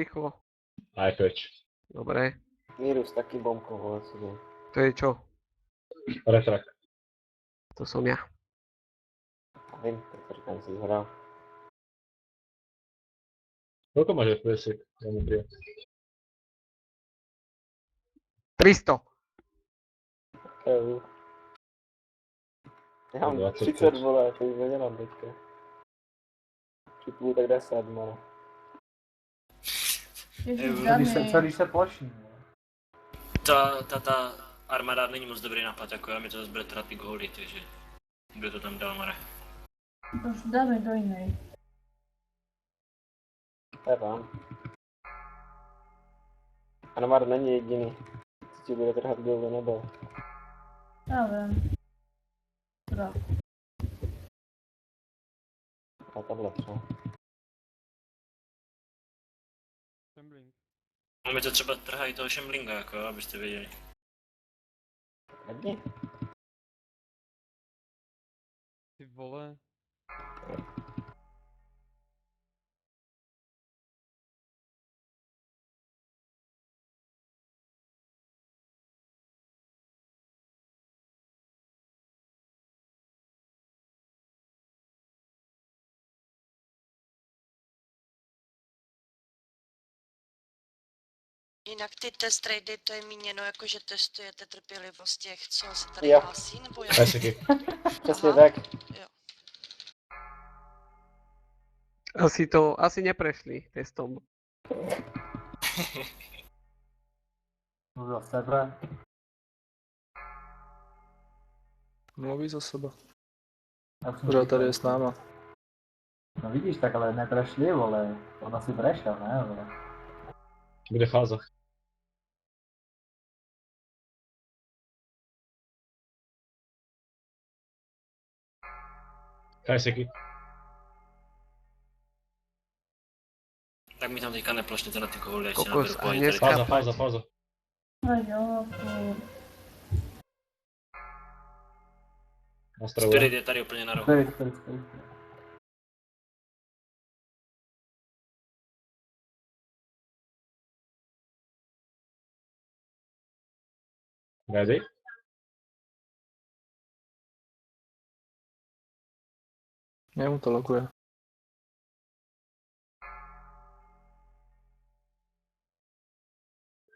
Rýchlo. Aj preč. Dobre. Vírus taky bombkou, vole, co to. To je čo? Retrak. To som ja. Vím, tak říkám, si zhrál. Koľko máš FPS-iek? Ja mu prijať. 300. Já mám 25. 30, vole, to už nedělám teďka. Připůl tak 10, vole. Celý se ploší. Ta armáda není moc dobrý nápad, jako já mi to zase bude trhat ty góly, takže kdo to tam dal, Mare? Už dáme do jinej. To je vám. Anamar není jediný, co ti bude trhat gol do nebe. Já vím. Teda. A tohle třeba. No mi to třeba trhají toho Shamblinga, jako abyste věděli. Hodně. Ty vole. Jinak ty test raidy, to je míněno jako, že testujete trpělivost těch, co se tady Jo. hlásí, nebo jak? Peseky. Přesně Aha. tak. Jo. Asi neprešli testom. Mluví za sebe. Mluví za sebe. Já už jsem Pořád říkal. tady je s náma. No vidíš, tak ale neprešli, vole. On asi prešel, ne, vole. Bude fáza. Kajseky. Tak mi tam teďka neplošněte na ty góly, ať si Kokos, naberu a pohyb dneska- tady. Fáza. No jo, furt. Nastravujem. Spirit je tady úplně na rohu. Spirit. Ready? Jemu to loguje.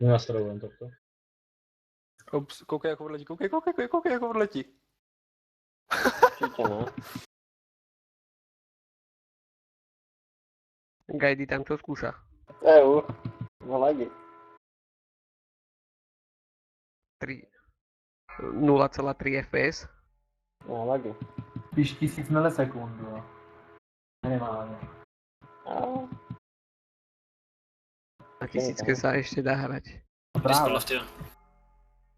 Nenastravujem takto. Ups, koukej jak odletí, koukej jak odletí. Určitě ne. Gajdy tam čo skúša? EU. No lagy. 0,3 fps. No lagy. Spíš 1000 milisekund, jo. Minimálne. A Na tisícke sa ešte dá hrať. No Vyspal právě. Lofty, jo.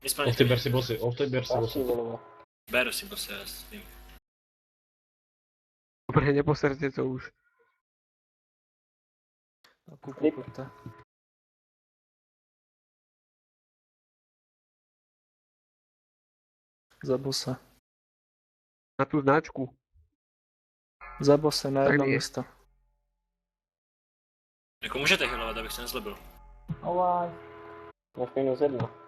Vyspal Off ty ber si bossy. další, vole. Beru si bose, já s tím. Dobre, neposerte to už. Na kuku pojďte. Za bose. Na tú značku. Za bose na Tak jedno nie. místo. Jako můžete healovat, abych se nezlobil. Alaj. Máš -1.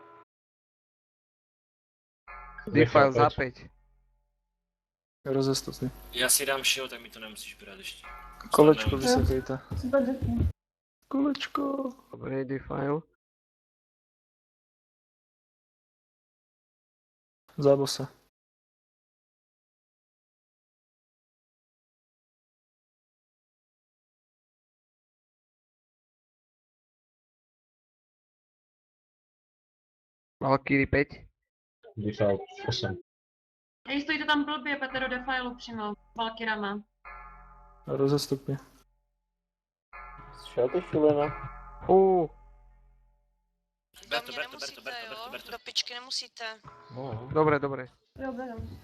Defile za 5. Rozestupně. Já si dám shield, tak mi to nemusíš brát ještě. Kolečko vysekejte. Super, děkuji. Kolečko. Dobre, defile. Za bose. Valkyrie 5. Default 8. Ej, stojíte tam blbě, Petr, do defailu přímo, Valkyrama. Rozestupně. Šel ty šulina. Do mě nemusíte, jo? Do pičky nemusíte. No. Dobre. Jo, beru.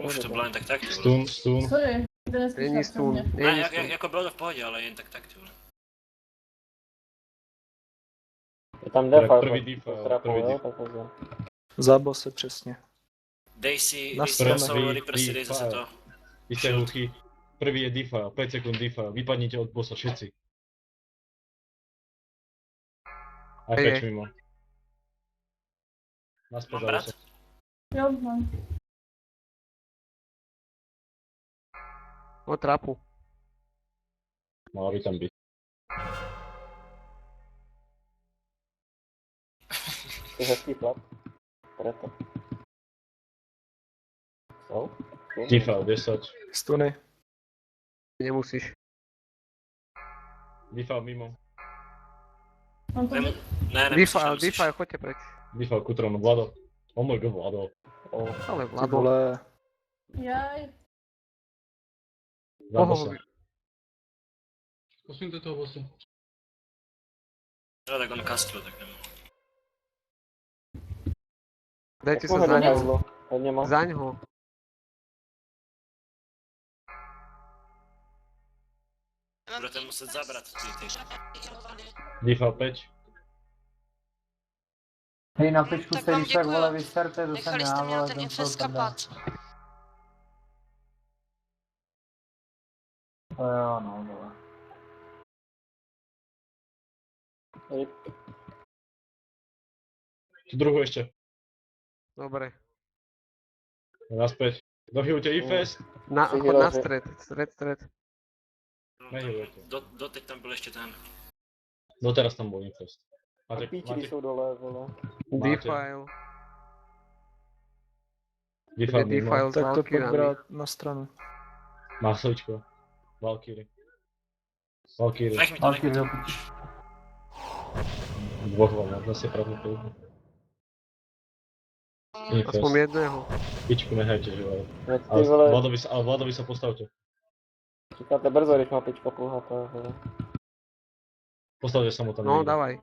Už to bylo jen tak, ty vole. Stun. Sorry, to neslyšel Není jsem stun. mě. Ne, Není stun. jako bylo to v pohodě, ale jen tak, ty vole. Je tam Tak defa, první defa, první defa. Za bose přesně. Dej si Nastavme. solo repressy, dej zase to. Vy ste hluchí. Prvý je defa, 5 sekúnd defa. Vypadnite od bossa všetci. Aj Je. peč mimo. Naspäť Mám za brát? úsek. Jo, mám. O trapu. Mala by tam byť. To je hezký flap. Preto. Co? Default 10. Stuny. Nemusíš. Default mimo. Mám to Ne, nemusíš, Defile, nemusíš. defile, choďte preč. Default ku trónu. Vlado. Oh my god, Vlado. Ale Ty Vlado. vole. Jaj. Zabo sa. Posuňte toho bossa. No tak on kastil, tak nemám. Dajte Jak sa ho zaň. nehazlo? On nemá. Zaň ho. Budete muset zabrat ty. Default 5. Hej, na pečku Tak se vám když tak děkuju. vole vyserte, to jsem Nechali já, jste mě na vole, ten ten infest to tam dá. kapat. To jo, no, vole. Tu druhú ešte. Dobre. Naspäť. Dohývte IFS. Chod na stred. Stred. Nehývajte. Doteď tam byl ještě ten. Doteraz tam bol Infest. A Máte, píči máte, jsou dole, vole. Defile. Default Kde mimo. defile s Tak to pojď Valkyrami. brát na stranu. Má sličko. Valkyrie. Valkyrie. Nech mi to, nech mi Valkyrie to. do piči. Dvoch vám, možno si pravdu povedal. Infest. Aspoň jedného. Pičku nehajte, že vole. Veď ty Ale vole, Vladovi sa postavte. říkáte brzo, když má pička půlhatá, vole. Postavte sa mu tam. No, niekde. dávaj.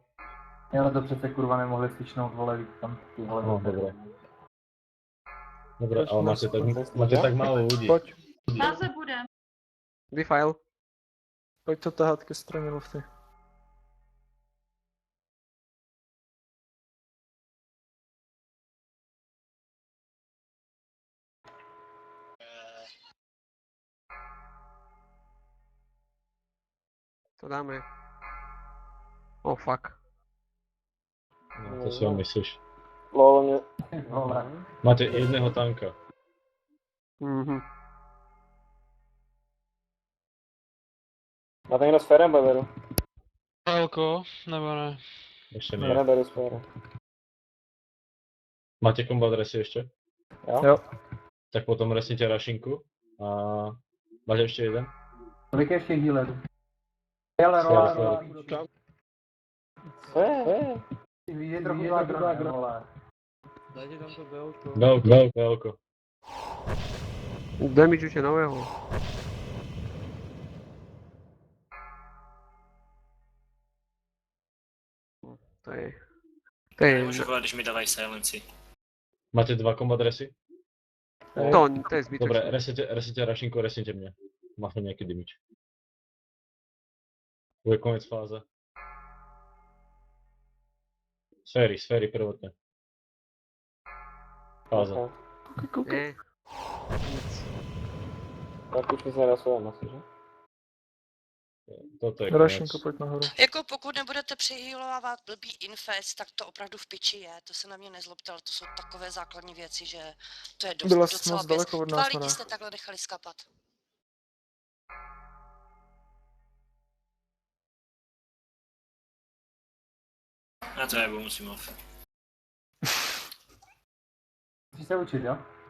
Ale to přece kurva nemohli slyšnout, vole, víc tam ty vole. No, dobre. Dobre, Pojď ale na máte tak málo ľudí. Pojď. Zase bude. Defile. Pojď to tahat ke straně lofty. To dáme. Oh fuck. No, to si ho myslíš. Lol, mě... Vole. Máte jedného tanka. Mhm. Máte někdo s Ferem, beru? Velko, nebo ne? Ešte Já nie. neberu s Ferem. Máte combat resy ešte? Jo? Jo. Tak potom resnite rašinku. A máte ešte jeden? Kolik ještě healerů? Ale rola. Co je? Je trochu healer, vole. Dajte tam to velko. Veľko. Damage už je nového. To je... To je... Nemůžu volat, když mi dávají silenci. Máte dva combat resy? To je zbytočné. Dobre, resite rašinku, resnite mňa. Máte nejaký damage. Bude konec fáze. Sféry prvotne. Fáza. Okay. Ne. Nic. Tak už mi se nerasujeme asi, že? Toto je konec. Rašenko, pojď nahoru. Jako pokud nebudete přehýlovávat blbý infest, tak to opravdu v piči je. To se na mě nezlobte, ale to jsou takové základní věci, že to je Byla jsi docela moc běs. daleko od Dva nás, lidi ne? jste takhle nechali skapat. Na to já musím off. Musíš se učit, jo?